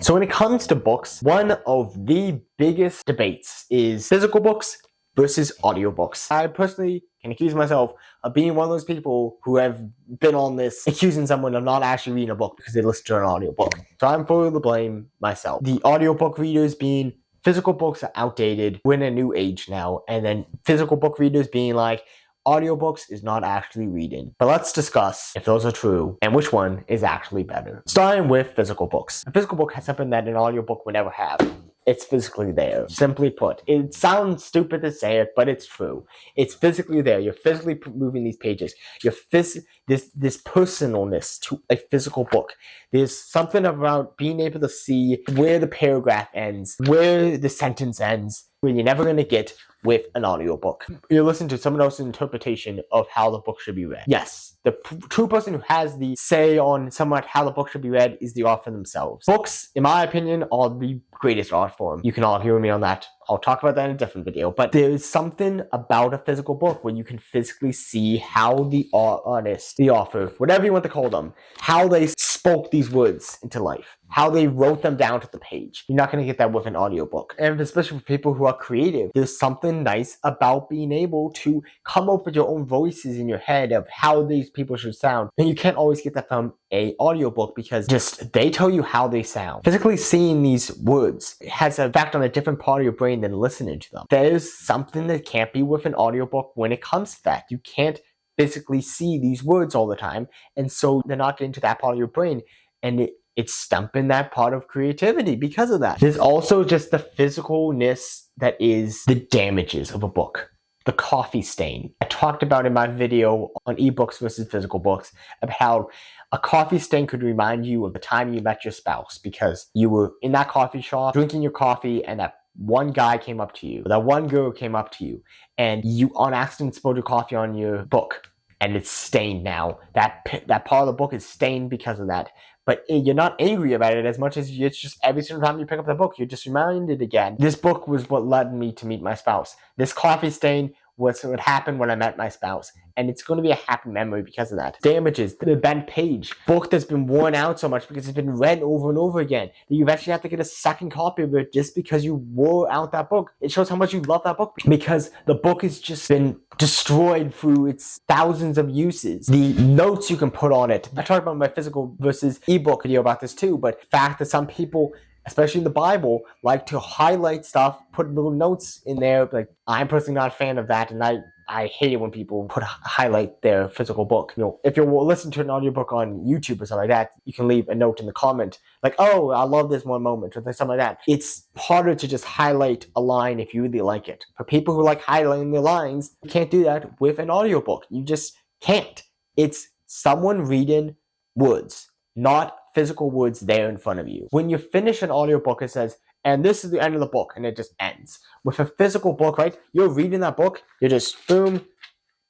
So when it comes to books, one of the biggest debates is physical books versus audiobooks. I personally can accuse myself of being one of those people who have been on this accusing someone of not actually reading a book because they listen to an audiobook. So I'm fully to blame myself. The audiobook readers being physical books are outdated. We're in a new age now. And then physical book readers being like, audiobooks is not actually reading. But let's discuss if those are true and which one is actually better. Starting with physical books. A physical book has something that an audiobook would never have. It's physically there. Simply put. It sounds stupid to say it, but it's true. It's physically there. You're physically moving these pages. This personalness to a physical book. There's something about being able to see where the paragraph ends, where the sentence ends, when you're never going to get with an audiobook. You're listening to someone else's interpretation of how the book should be read. Yes, the true person who has the say on somewhat how the book should be read is the author themselves. Books, in my opinion, are the greatest art form. You can argue with me on that. I'll talk about that in a different video. But there's something about a physical book where you can physically see how the artist, the author, whatever you want to call them, how they spoke these words into life, how they wrote them down to the page. You're not going to get that with an audiobook. And especially for people who are creative, there's something nice about being able to come up with your own voices in your head of how these people should sound. And you can't always get that from a audiobook because just they tell you how they sound. Physically seeing these words has an effect on a different part of your brain than listening to them. There's something that can't be with an audiobook when it comes to that. You can't physically see these words all the time, and so they're not getting to that part of your brain, and it's stumping that part of creativity because of that. There's also just the physicalness that is the damages of a book. The coffee stain. I talked about in my video on ebooks versus physical books about how a coffee stain could remind you of the time you met your spouse because you were in that coffee shop drinking your coffee and that one guy came up to you, that one girl came up to you, and you on accident spilled your coffee on your book, and it's stained now. That part of the book is stained because of that. But you're not angry about it as much as it's just every single time you pick up the book, you're just reminded again. This book was what led me to meet my spouse. This coffee stain was what happened when I met my spouse. And it's going to be a happy memory because of that. Damages, the bent page, book that's been worn out so much because it's been read over and over again that you eventually have to get a second copy of it just because you wore out that book. It shows how much you love that book because the book has just been destroyed through its thousands of uses. The notes you can put on it. I talked about my physical versus ebook video about this too, but the fact that some people, especially in the Bible, like to highlight stuff, put little notes in there. Like, I'm personally not a fan of that, and I hate it when people highlight their physical book. You know, if you're listening to an audiobook on YouTube or something like that, you can leave a note in the comment, like, oh, I love this one moment, or something like that. It's harder to just highlight a line if you really like it. For people who like highlighting the lines, you can't do that with an audiobook. You just can't. It's someone reading words, not physical words there in front of you. When you finish an audiobook, it says, and this is the end of the book, and it just ends. With a physical book, right, you're reading that book, you're just boom,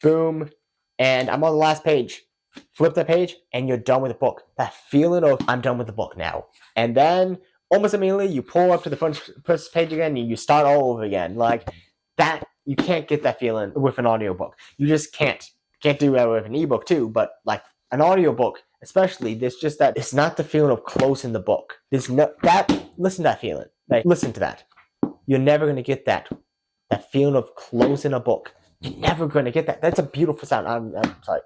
boom, and I'm on the last page. Flip the page, and you're done with the book. That feeling of, I'm done with the book now. And then, almost immediately, you pull up to the first page again, and you start all over again. Like, that, you can't get that feeling with an audiobook. You just can't. Can't do that with an ebook, too, but, like, an audiobook, especially, there's just that, it's not the feeling of closing the book. There's no, listen to that feeling. Like, listen to that. You're never going to get that feeling of closing a book. You're never going to get that. That's a beautiful sound. I'm sorry.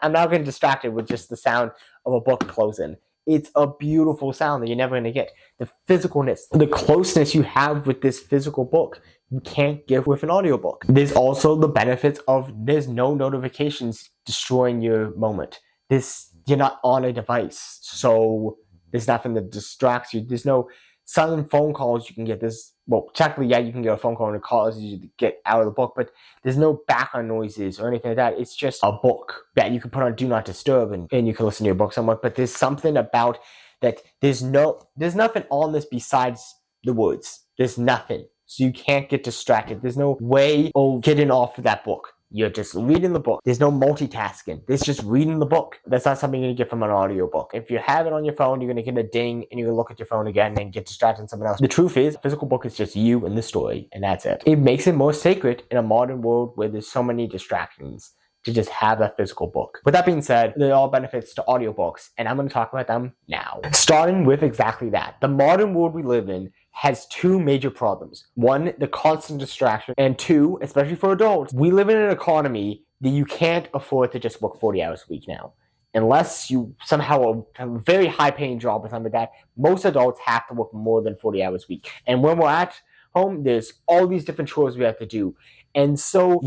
I'm now getting distracted with just the sound of a book closing. It's a beautiful sound that you're never going to get. The physicalness, the closeness you have with this physical book, you can't get with an audiobook. There's also the benefits of there's no notifications destroying your moment. You're not on a device, so there's nothing that distracts you. There's no sudden phone calls you can get. Well, technically, yeah, you can get a phone call and it calls you to get out of the book, but there's no background noises or anything like that. It's just a book that you can put on Do Not Disturb and you can listen to your book somewhat, but there's something about that. There's nothing on this besides the words. There's nothing. So you can't get distracted. There's no way of getting off of that book. You're just reading the book. There's no multitasking. There's just reading the book. That's not something you're going to get from an audiobook. If you have it on your phone, you're going to get a ding and you're going to look at your phone again and get distracted on something else. The truth is, a physical book is just you and the story, and that's it. It makes it more sacred in a modern world where there's so many distractions. to just have that physical book. With that being said, there are all benefits to audiobooks, and I'm going to talk about them now. Starting with exactly that. The modern world we live in has two major problems. One, the constant distraction, and two, especially for adults, we live in an economy that you can't afford to just work 40 hours a week now. Unless you somehow have a very high-paying job or something like that, most adults have to work more than 40 hours a week. And when we're at home, there's all these different chores we have to do. And so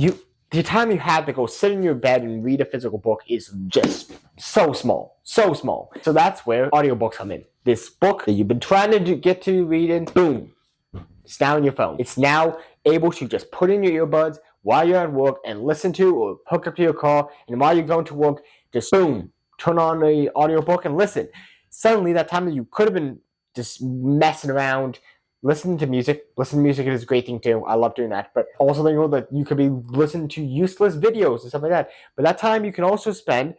the time you have to go sit in your bed and read a physical book is just so small, so small. So that's where audiobooks come in. This book that you've been trying to get to reading, boom, it's now on your phone. It's now able to just put in your earbuds while you're at work and listen to or hook up to your car, and while you're going to work, just boom, turn on the audiobook and listen. Suddenly, that time that you could have been just messing around, listening to music is a great thing too. I love doing that. But also, you know that you could be listening to useless videos and stuff like that. But that time you can also spend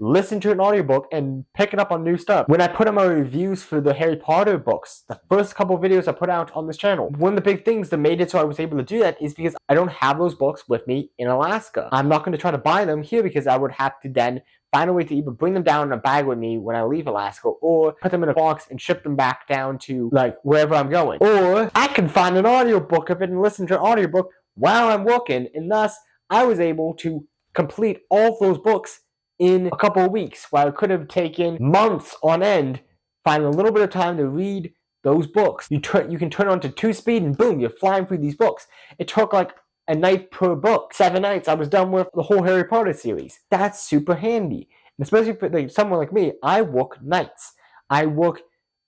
listening to an audiobook and picking up on new stuff. When I put out my reviews for the Harry Potter books, the first couple of videos I put out on this channel, one of the big things that made it so I was able to do that is because I don't have those books with me in Alaska. I'm not going to try to buy them here because I would have to then find a way to either bring them down in a bag with me when I leave Alaska, or put them in a box and ship them back down to like wherever I'm going. Or I can find an audiobook of it and listen to an audiobook while I'm working, and thus I was able to complete all of those books in a couple of weeks, while it could have taken months on end. Find a little bit of time to read those books. You can turn on to 2-speed and boom, you're flying through these books. It took like a night per book. 7 nights, I was done with the whole Harry Potter series. That's super handy. And especially for someone like me, I work nights. I work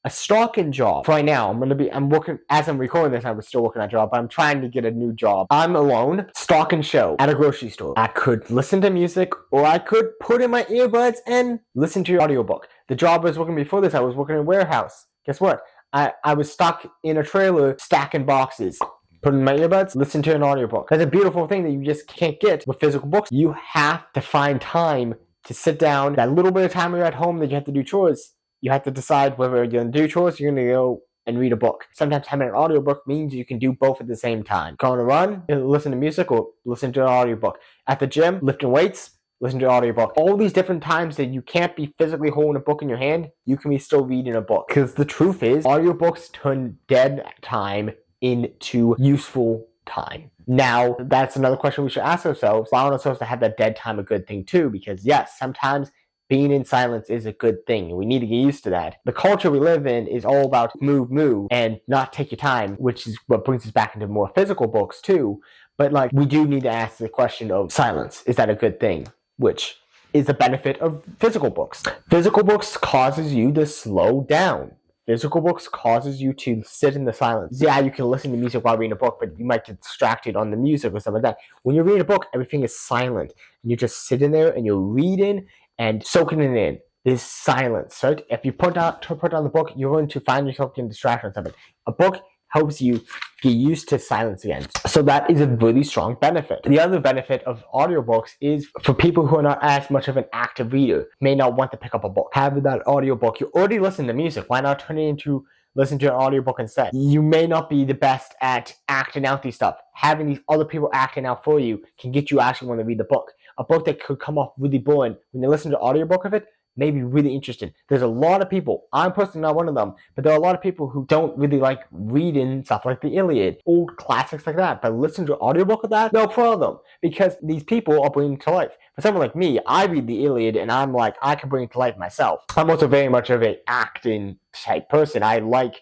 a stocking job. For right now, I'm working, as I'm recording this, I was still working that job, but I'm trying to get a new job. I'm alone, stock and show at a grocery store. I could listen to music, or I could put in my earbuds and listen to your audiobook. The job I was working before this, I was working in a warehouse. Guess what? I was stuck in a trailer stacking boxes. Put in my earbuds, listen to an audiobook. That's a beautiful thing that you just can't get with physical books. You have to find time to sit down. That little bit of time you're at home that you have to do chores, you have to decide whether you're going to do chores or you're going to go and read a book. Sometimes having an audiobook means you can do both at the same time. Go on a run, listen to music, or listen to an audiobook. At the gym, lifting weights, listen to an audiobook. All these different times that you can't be physically holding a book in your hand, you can be still reading a book. Because the truth is, audiobooks turn dead time into useful time. Now, that's another question we should ask ourselves. Allowing ourselves to have that dead time a good thing too, because yes, sometimes being in silence is a good thing, and we need to get used to that. The culture we live in is all about move, and not take your time, which is what brings us back into more physical books too. But like, we do need to ask the question of silence. Is that a good thing? Which is the benefit of physical books. Physical books causes you to slow down. Physical books causes you to sit in the silence. Yeah, you can listen to music while reading a book, but you might get distracted on the music or something like that. When you're reading a book, everything is silent. And you're just sitting there and you're reading and soaking it in. There's silence, right? If you put down the book, you're going to find yourself getting distracted on something. A book helps you get used to silence again. So that is a really strong benefit. The other benefit of audiobooks is for people who are not as much of an active reader, may not want to pick up a book. Having that audiobook, you already listen to music. Why not turn it into listen to an audiobook instead? You may not be the best at acting out these stuff. Having these other people acting out for you can get you actually want to read the book. A book that could come off really boring, when you listen to an audiobook of it, may be really interesting. There's a lot of people, I'm personally not one of them, but there are a lot of people who don't really like reading stuff like the Iliad, old classics like that, but listen to an audiobook of that, no problem, because these people are bringing it to life. For someone like me, I read the Iliad and I'm like, I can bring it to life myself. I'm also very much of an acting type person. I like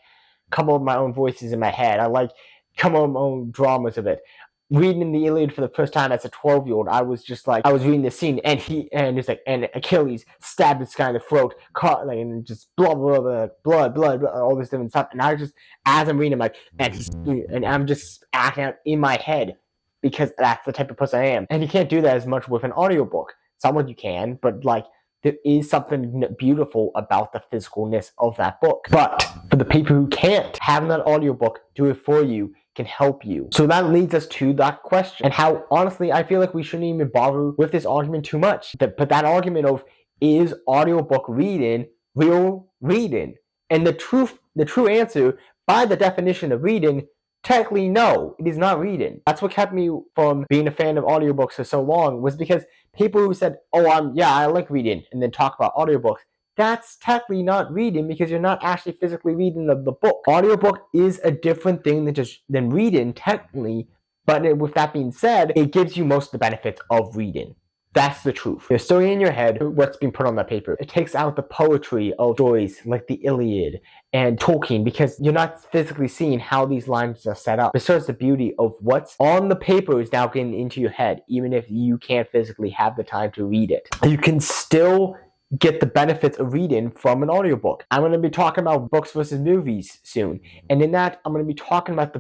come up with my own voices in my head. I like come up with my own dramas of it. Reading the Iliad for the first time as a 12-year-old, I was just like, I was reading the scene, and Achilles stabbed this guy in the throat, caught, like, and just blood, all this different stuff. And I was just, as I'm reading, I'm like, and I'm just acting out in my head, because that's the type of person I am. And you can't do that as much with an audiobook. Somewhat you can, but like, there is something beautiful about the physicalness of that book. But for the people who can't, having that audiobook do it for you can help you. So that leads us to that question, and how honestly I feel like we shouldn't even bother with this argument too much. But that argument of, is audiobook reading real reading? And the true answer, by the definition of reading, Technically, no, it is not reading. That's what kept me from being a fan of audiobooks for so long, was because people who said, oh, I like reading, and then talk about audiobooks, that's technically not reading because you're not actually physically reading the book. Audiobook is a different thing than reading, technically, but with that being said, it gives you most of the benefits of reading. That's the truth. You're still in your head what's being put on that paper. It takes out the poetry of stories like the Iliad and Tolkien because you're not physically seeing how these lines are set up. It shows the beauty of what's on the paper is now getting into your head, even if you can't physically have the time to read it. You can still get the benefits of reading from an audiobook. I'm going to be talking about books versus movies soon. And in that, I'm going to be talking about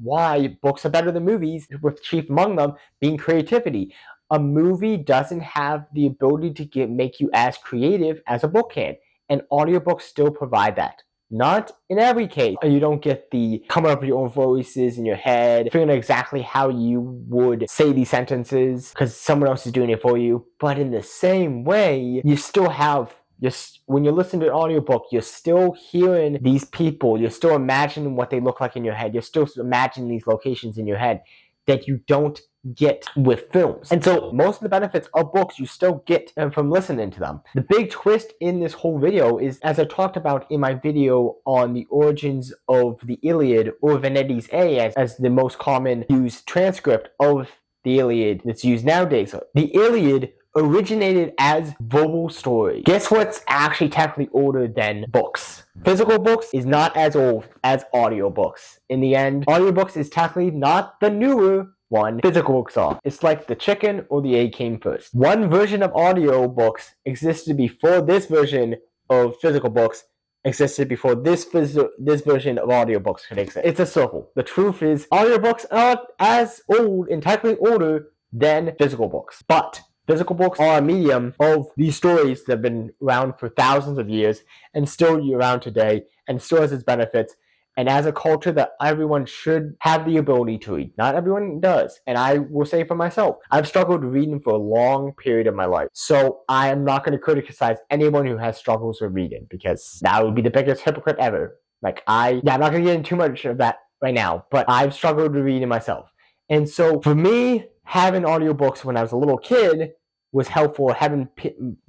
why books are better than movies, with chief among them being creativity. A movie doesn't have the ability to make you as creative as a book can, and audiobooks still provide that. Not in every case. You don't get the coming up with your own voices in your head, figuring out exactly how you would say these sentences because someone else is doing it for you. But in the same way, you still have, when you're listening to an audiobook, you're still hearing these people. You're still imagining what they look like in your head. You're still imagining these locations in your head that you don't get with films. And so most of the benefits of books you still get from listening to them. The big twist in this whole video is, as I talked about in my video on the origins of the Iliad, or Veneti's A as the most common used transcript of the Iliad that's used nowadays. The Iliad originated as verbal story. Guess what's actually technically older than books? Physical books is not as old as audiobooks. In the end, audiobooks is technically not the newer one. Physical books are. It's like the chicken or the egg came first. One version of audiobooks existed before this version of physical books existed before this version of audiobooks could exist. It's a circle. The truth is, audiobooks are as old and technically older than physical books. But physical books are a medium of these stories that have been around for thousands of years and still around today and still has its benefits. And as a culture that everyone should have the ability to read. Not everyone does. And I will say for myself, I've struggled reading for a long period of my life. So I am not going to criticize anyone who has struggles with reading because that would be the biggest hypocrite ever. I'm not going to get into too much of that right now, but I've struggled with reading myself. And so for me, having audiobooks when I was a little kid was helpful, having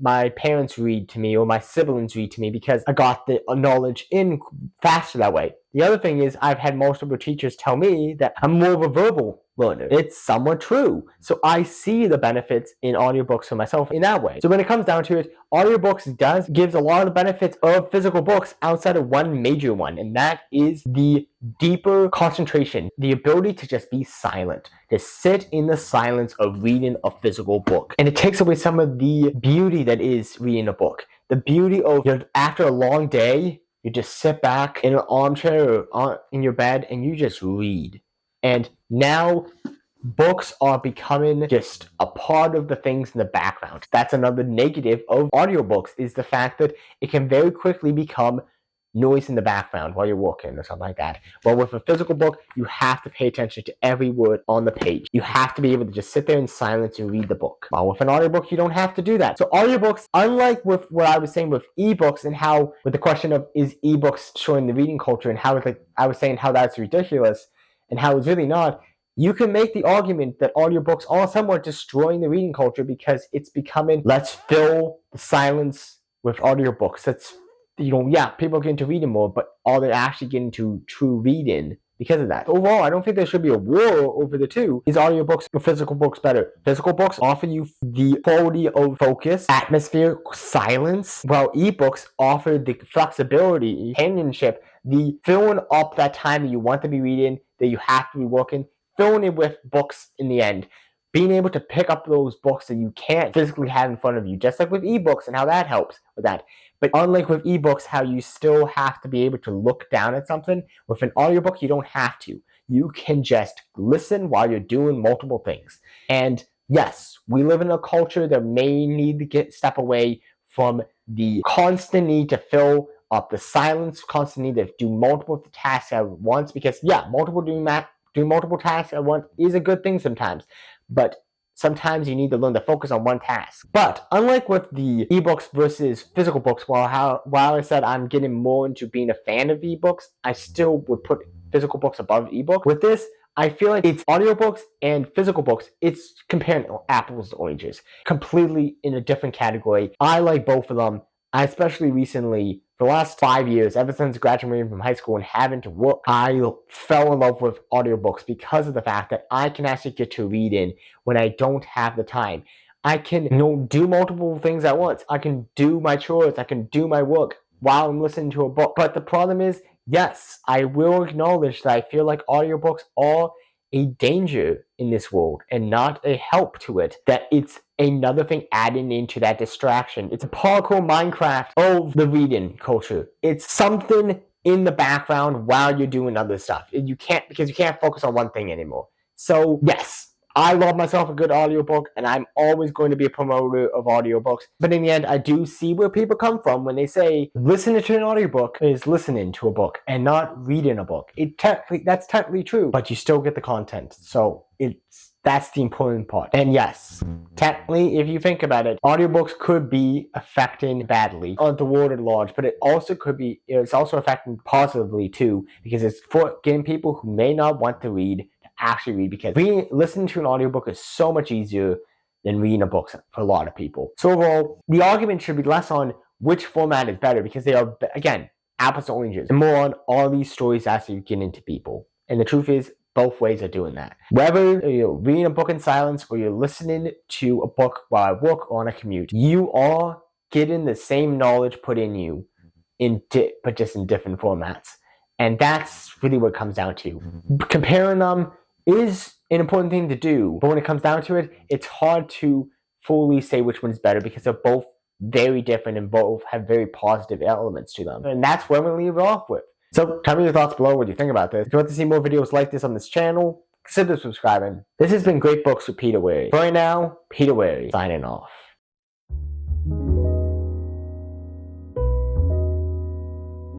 my parents read to me or my siblings read to me because I got the knowledge in faster that way. The other thing is I've had multiple teachers tell me that I'm more of a verbal learner. It's somewhat true. So I see the benefits in audiobooks for myself in that way. So when it comes down to it, audiobooks gives a lot of the benefits of physical books outside of one major one, and that is the deeper concentration, the ability to just be silent, to sit in the silence of reading a physical book. And it takes away some of the beauty that is reading a book. The beauty of, after a long day, you just sit back in an armchair or in your bed and you just read. And now books are becoming just a part of the things in the background. That's another negative of audiobooks, is the fact that it can very quickly become noise in the background while you're working or something like that. But with a physical book, you have to pay attention to every word on the page. You have to be able to just sit there in silence and read the book. While with an audiobook, you don't have to do that. So audiobooks, unlike with what I was saying with ebooks and how, with the question of is ebooks showing the reading culture and how I was saying how that's ridiculous and how it's really not, you can make the argument that audiobooks are somewhat destroying the reading culture because it's becoming, let's fill the silence with audiobooks. That's, people get into reading more, but are they actually getting to true reading because of that? Overall, I don't think there should be a war over the two. Is audiobooks or physical books better? Physical books offer you the quality of focus, atmosphere, silence, while ebooks offer the flexibility, companionship, the filling up that time that you want to be reading, that you have to be working, filling it with books in the end. Being able to pick up those books that you can't physically have in front of you, just like with ebooks and how that helps with that. But unlike with ebooks, how you still have to be able to look down at something, with an audiobook, you don't have to. You can just listen while you're doing multiple things. And yes, we live in a culture that may need to step away from the constant need to fill up the silence, constant need to do multiple tasks at once, because doing multiple tasks at once is a good thing sometimes. But sometimes you need to learn to focus on one task. But unlike with the ebooks versus physical books, while I said I'm getting more into being a fan of ebooks, I still would put physical books above ebook. With this, I feel like it's audiobooks and physical books. It's comparing apples to oranges. Completely in a different category. I like both of them. I especially recently, for the last 5 years, ever since graduating from high school and having to work, I fell in love with audiobooks because of the fact that I can actually get to read in when I don't have the time. I can, do multiple things at once. I can do my chores. I can do my work while I'm listening to a book. But the problem is, yes, I will acknowledge that I feel like audiobooks are a danger in this world and not a help to it. That it's another thing adding into that distraction. It's a parkour Minecraft of the reading culture. It's something in the background while you're doing other stuff. Because you can't focus on one thing anymore. So yes, I love myself a good audiobook, and I'm always going to be a promoter of audiobooks. But in the end, I do see where people come from when they say listening to an audiobook is listening to a book and not reading a book. That's technically true, but you still get the content. So that's the important part. And yes, technically, if you think about it, audiobooks could be affecting badly on the world at large, but it's also affecting positively too, because it's for getting people who may not want to read actually read, because listening to an audiobook is so much easier than reading a book for a lot of people. So overall, the argument should be less on which format is better, because they are, again, apples to oranges, and more on all these stories actually get into people. And the truth is, both ways are doing that. Whether you're reading a book in silence or you're listening to a book while I work or on a commute, you are getting the same knowledge put in you, but just in different formats. And that's really what it comes down to. Comparing them is an important thing to do, but when it comes down to it, it's hard to fully say which one's better, because they're both very different and both have very positive elements to them. And that's where we'll leave it off with. So tell me your thoughts below. What do you think about this? If you want to see more videos like this on this channel, consider subscribing. This has been Great Books with Peter Wary. For right now, Peter Wary, signing off.